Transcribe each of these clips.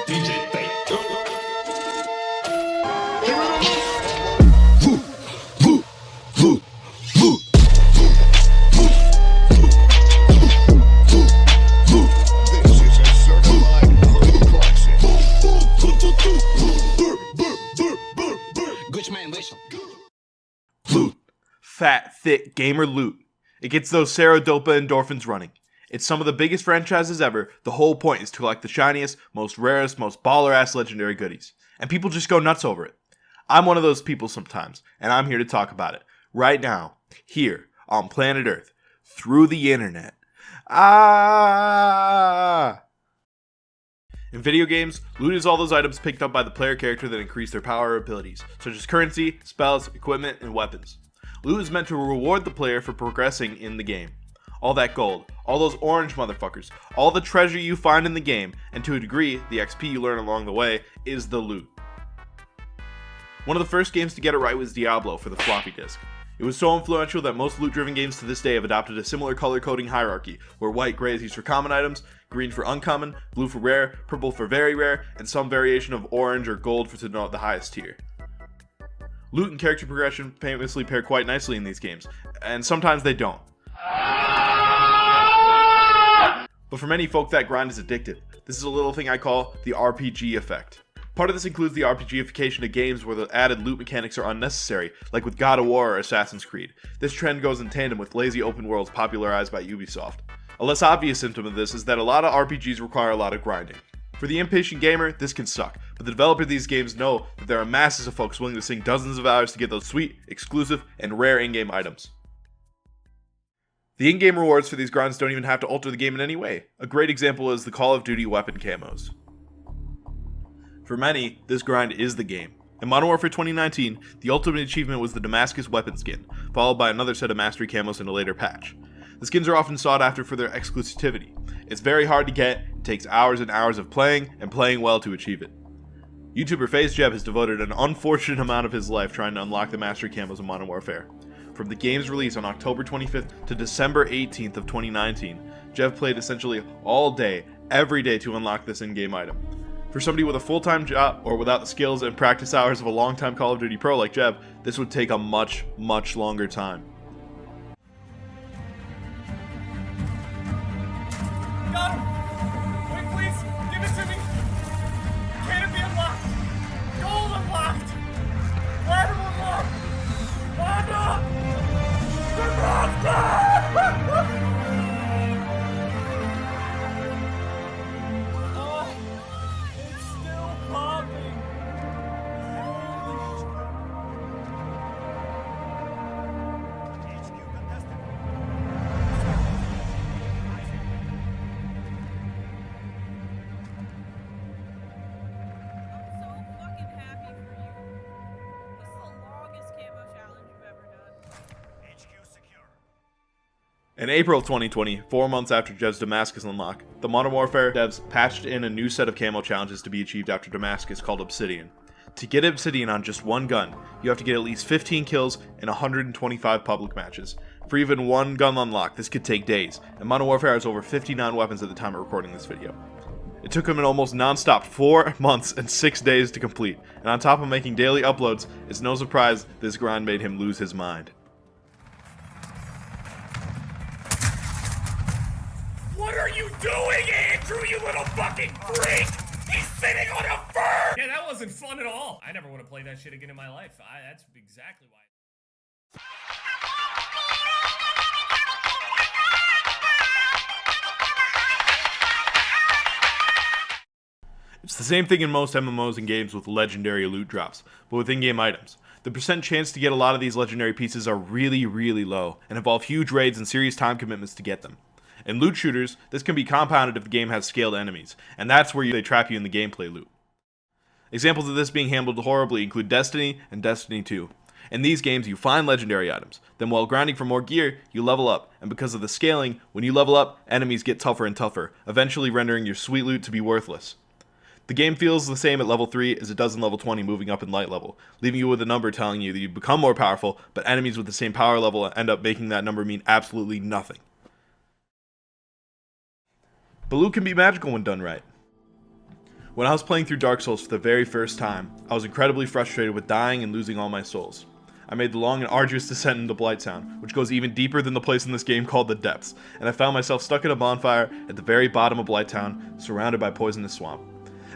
DJ Fate. Loot. Fat, thick, gamer loot. It gets those serodopa endorphins running. It's some of the biggest franchises ever. The whole point is to collect the shiniest, most rarest, most baller-ass legendary goodies. And people just go nuts over it. I'm one of those people sometimes, and I'm here to talk about it. Right now, here, on planet Earth, through the internet. In video games, loot is all those items picked up by the player character that increase their power or abilities, such as currency, spells, equipment, and weapons. Loot is meant to reward the player for progressing in the game. All that gold, all those orange motherfuckers, all the treasure you find in the game, and to a degree, the XP you learn along the way, is the loot. One of the first games to get it right was Diablo for the floppy disk. It was so influential that most loot-driven games to this day have adopted a similar color coding hierarchy, where white, gray is used for common items, green for uncommon, blue for rare, purple for very rare, and some variation of orange or gold for to denote the highest tier. Loot and character progression famously pair quite nicely in these games, and sometimes they don't. But for many folk, that grind is addictive. This is a little thing I call the RPG effect. Part of this includes the RPG-ification of Games, where the added loot mechanics are unnecessary, like with God of War or Assassin's Creed. This trend goes in tandem with lazy open worlds popularized by Ubisoft. A less obvious symptom of this is that a lot of RPGs require a lot of grinding. For the impatient gamer, this can suck, but the developers of these games know that there are masses of folks willing to sink dozens of hours to get those sweet, exclusive, and rare in-game items. The in-game rewards for these grinds don't even have to alter the game in any way. A great example is the Call of Duty weapon camos. For many, this grind is the game. In Modern Warfare 2019, the ultimate achievement was the Damascus weapon skin, followed by another set of mastery camos in a later patch. The skins are often sought after for their exclusivity. It's very hard to get, it takes hours and hours of playing, and playing well to achieve it. YouTuber FazeJeb has devoted an unfortunate amount of his life trying to unlock the mastery camos in Modern Warfare. From the game's release on October 25th to December 18th of 2019, Jev played essentially all day, every day to unlock this in-game item. For somebody with a full-time job, or without the skills and practice hours of a long-time Call of Duty pro like Jev, this would take a much, much longer time. Got him! Wait, please! Give it to me! Can it be unlocked? Gold unlocked! Platinum unlocked! Platinum! Oh, it's still popping! In April of 2020, 4 months after Jev's Damascus unlock, the Modern Warfare devs patched in a new set of camo challenges to be achieved after Damascus called Obsidian. To get Obsidian on just one gun, you have to get at least 15 kills in 125 public matches. For even one gun unlock, this could take days, and Modern Warfare has over 59 weapons at the time of recording this video. It took him an almost non-stop 4 months and 6 days to complete, and on top of making daily uploads, it's no surprise this grind made him lose his mind. What are you doing, Andrew, you little fucking freak? He's sitting on a fur! Yeah, that wasn't fun at all. I never want to play that shit again in my life. That's exactly why. It's the same thing in most MMOs and games with legendary loot drops, but with in-game items. The percent chance to get a lot of these legendary pieces are really, really low, and involve huge raids and serious time commitments to get them. In loot shooters, this can be compounded if the game has scaled enemies, and that's where they trap you in the gameplay loop. Examples of this being handled horribly include Destiny and Destiny 2. In these games, you find legendary items, then while grinding for more gear, you level up, and because of the scaling, when you level up, enemies get tougher and tougher, eventually rendering your sweet loot to be worthless. The game feels the same at level 3 as it does in level 20 moving up in light level, leaving you with a number telling you that you become more powerful, but enemies with the same power level end up making that number mean absolutely nothing. But loot can be magical when done right. When I was playing through Dark Souls for the very first time, I was incredibly frustrated with dying and losing all my souls. I made the long and arduous descent into Blighttown, which goes even deeper than the place in this game called the Depths, and I found myself stuck in a bonfire at the very bottom of Blighttown, surrounded by poisonous swamp.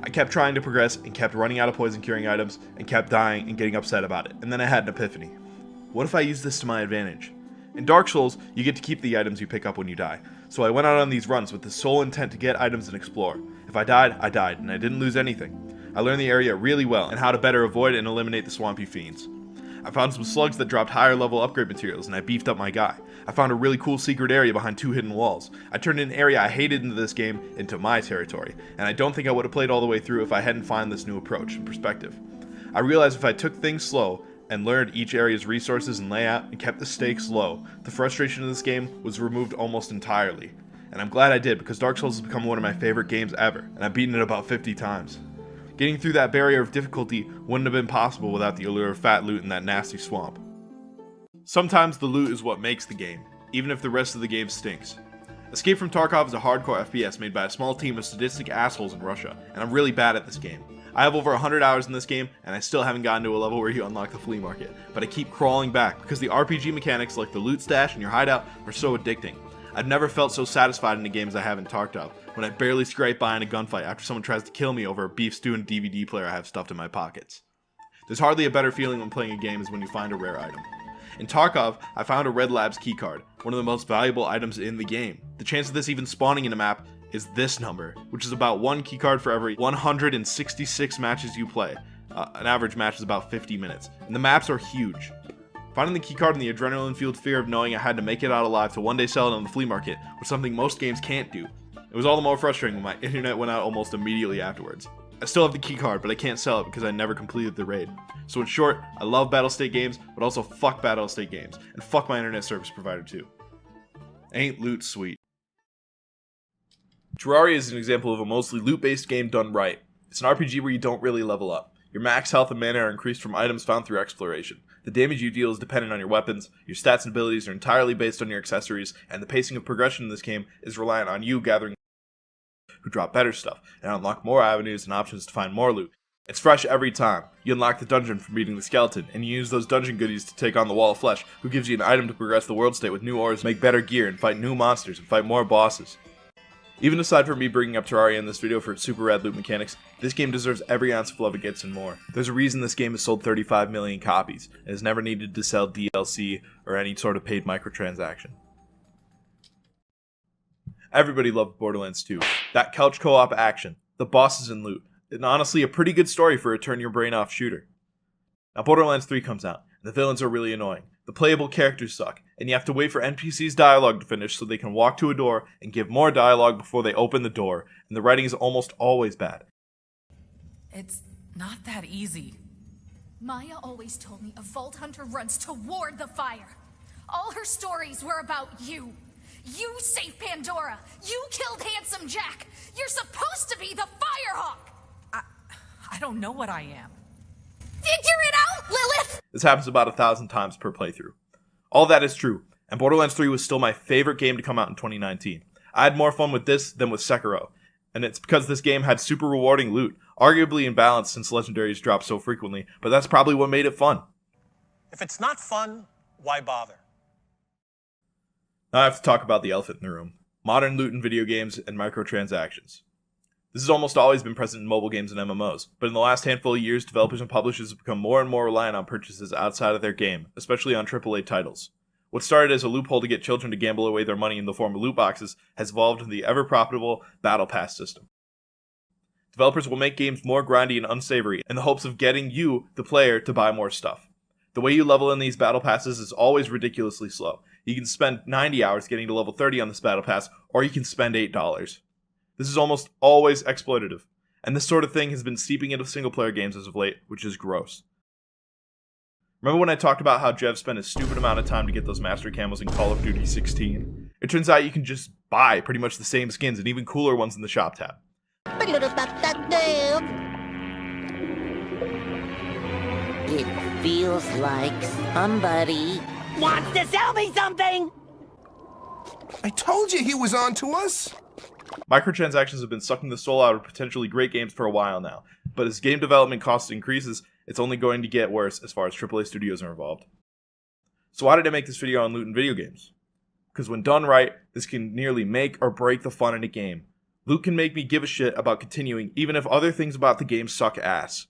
I kept trying to progress and kept running out of poison curing items and kept dying and getting upset about it, and then I had an epiphany. What if I use this to my advantage? In Dark Souls, you get to keep the items you pick up when you die, so I went out on these runs with the sole intent to get items and explore. If I died, and I didn't lose anything. I learned the area really well and how to better avoid and eliminate the swampy fiends. I found some slugs that dropped higher level upgrade materials and I beefed up my guy. I found a really cool secret area behind 2 hidden walls. I turned an area I hated into this game into my territory, and I don't think I would have played all the way through if I hadn't found this new approach and perspective. I realized if I took things slow and learned each area's resources and layout and kept the stakes low, the frustration of this game was removed almost entirely. And I'm glad I did, because Dark Souls has become one of my favorite games ever, and I've beaten it about 50 times. Getting through that barrier of difficulty wouldn't have been possible without the allure of fat loot in that nasty swamp. Sometimes the loot is what makes the game, even if the rest of the game stinks. Escape from Tarkov is a hardcore FPS made by a small team of sadistic assholes in Russia, and I'm really bad at this game. I have over 100 hours in this game, and I still haven't gotten to a level where you unlock the flea market, but I keep crawling back because the RPG mechanics like the loot stash and your hideout are so addicting. I've never felt so satisfied in a game as I have in Tarkov, when I barely scrape by in a gunfight after someone tries to kill me over a beef stew and DVD player I have stuffed in my pockets. There's hardly a better feeling when playing a game as when you find a rare item. In Tarkov, I found a Red Labs keycard, one of the most valuable items in the game. The chance of this even spawning in a map is this number, which is about 1 keycard for every 166 matches you play. An average match is about 50 minutes, and the maps are huge. Finding the keycard and the adrenaline-fueled fear of knowing I had to make it out alive to one day sell it on the flea market was something most games can't do. It was all the more frustrating when my internet went out almost immediately afterwards. I still have the keycard, but I can't sell it because I never completed the raid. So in short, I love Battlestate games, but also fuck Battlestate games, and fuck my internet service provider too. Ain't loot sweet. Terraria is an example of a mostly loot-based game done right. It's an RPG where you don't really level up. Your max health and mana are increased from items found through exploration. The damage you deal is dependent on your weapons, your stats and abilities are entirely based on your accessories, and the pacing of progression in this game is reliant on you gathering who drop better stuff, and unlock more avenues and options to find more loot. It's fresh every time. You unlock the dungeon from beating the skeleton, and you use those dungeon goodies to take on the Wall of Flesh, who gives you an item to progress the world state with new ores, make better gear, and fight new monsters, and fight more bosses. Even aside from me bringing up Terraria in this video for its super rad loot mechanics, this game deserves every ounce of love it gets and more. There's a reason this game has sold 35 million copies, and has never needed to sell DLC or any sort of paid microtransaction. Everybody loved Borderlands 2. That couch co-op action, the bosses and loot, and honestly a pretty good story for a turn-your-brain-off shooter. Now Borderlands 3 comes out, and the villains are really annoying. The playable characters suck, and you have to wait for NPCs' dialogue to finish so they can walk to a door and give more dialogue before they open the door, and the writing is almost always bad. It's not that easy. Maya always told me a Vault Hunter runs toward the fire. All her stories were about you. You saved Pandora. You killed Handsome Jack. You're supposed to be the Firehawk. I don't know what I am. Figure it out, Lilith! This happens about 1,000 times per playthrough. All that is true, and Borderlands 3 was still my favorite game to come out in 2019. I had more fun with this than with Sekiro, and it's because this game had super rewarding loot, arguably in balance since legendaries drop so frequently, but that's probably what made it fun. If it's not fun, why bother? Now I have to talk about the elephant in the room. Modern loot in video games and microtransactions. This has almost always been present in mobile games and MMOs, but in the last handful of years, developers and publishers have become more and more reliant on purchases outside of their game, especially on AAA titles. What started as a loophole to get children to gamble away their money in the form of loot boxes has evolved into the ever-profitable Battle Pass system. Developers will make games more grindy and unsavory in the hopes of getting you, the player, to buy more stuff. The way you level in these Battle Passes is always ridiculously slow. You can spend 90 hours getting to level 30 on this Battle Pass, or you can spend $8. This is almost always exploitative, and this sort of thing has been seeping into single-player games as of late, which is gross. Remember when I talked about how Jev spent a stupid amount of time to get those master camos in Call of Duty 16? It turns out you can just buy pretty much the same skins and even cooler ones in the shop tab. It feels like somebody wants to sell me something! I told you he was on to us! Microtransactions have been sucking the soul out of potentially great games for a while now, but as game development cost increases, it's only going to get worse as far as AAA studios are involved. So why did I make this video on loot in video games? Because when done right, this can nearly make or break the fun in a game. Loot can make me give a shit about continuing even if other things about the game suck ass.